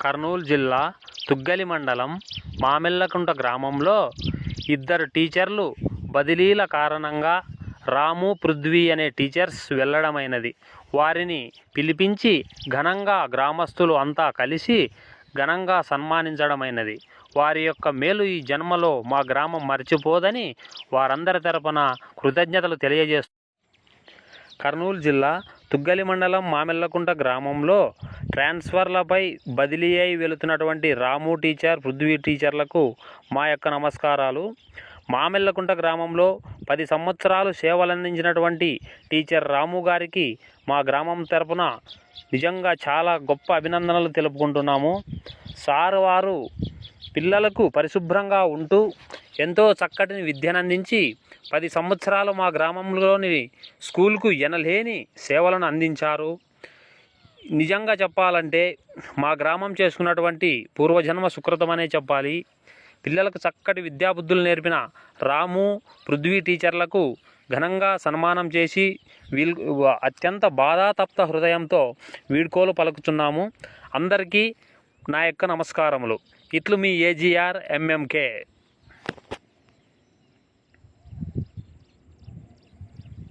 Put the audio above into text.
కర్నూలు జిల్లా తుగ్గలి మండలం మామిళ్ళకుంట గ్రామంలో ఇద్దరు టీచర్లు బదిలీల కారణంగా రాము పృథ్వీ అనే టీచర్స్ వెళ్ళడమైనది. వారిని పిలిపించి ఘనంగా గ్రామస్తులు అంతా కలిసి ఘనంగా సన్మానించడమైనది. వారి యొక్క మేలు ఈ జన్మలో మా గ్రామం మర్చిపోదని వారందరి తరపున కృతజ్ఞతలు తెలియజేస్తూ కర్నూలు జిల్లా తుగ్గలి మండలం మామిళ్ళకుంట గ్రామంలో ట్రాన్స్ఫర్లపై బదిలీ అయి వెళుతున్నటువంటి రాము టీచర్, పృథ్వీ టీచర్లకు మా యొక్క నమస్కారాలు. మామిళ్ళకుంట గ్రామంలో 10 సంవత్సరాలు సేవలందించినటువంటి టీచర్ రాము గారికి మా గ్రామం తరపున నిజంగా చాలా గొప్ప అభినందనలు తెలుపుకుంటున్నాము. సార్ వారు పిల్లలకు పరిశుభ్రంగా ఉంటూ ఎంతో చక్కటి విద్యను అందించి 10 సంవత్సరాలు మా గ్రామంలోని స్కూల్కు ఎనలేని సేవలను అందించారు. నిజంగా చెప్పాలంటే మా గ్రామం చేసుకున్నటువంటి పూర్వజన్మ సుకృతమనే చెప్పాలి. పిల్లలకు చక్కటి విద్యాబుద్ధులు నేర్పిన రాము, పృథ్వీ టీచర్లకు ఘనంగా సన్మానం చేసి అత్యంత బాధాతప్త హృదయంతో వీడ్కోలు పలుకుతున్నాము. అందరికీ నా యొక్క నమస్కారములు. ఇట్లు మీ AGR MMK.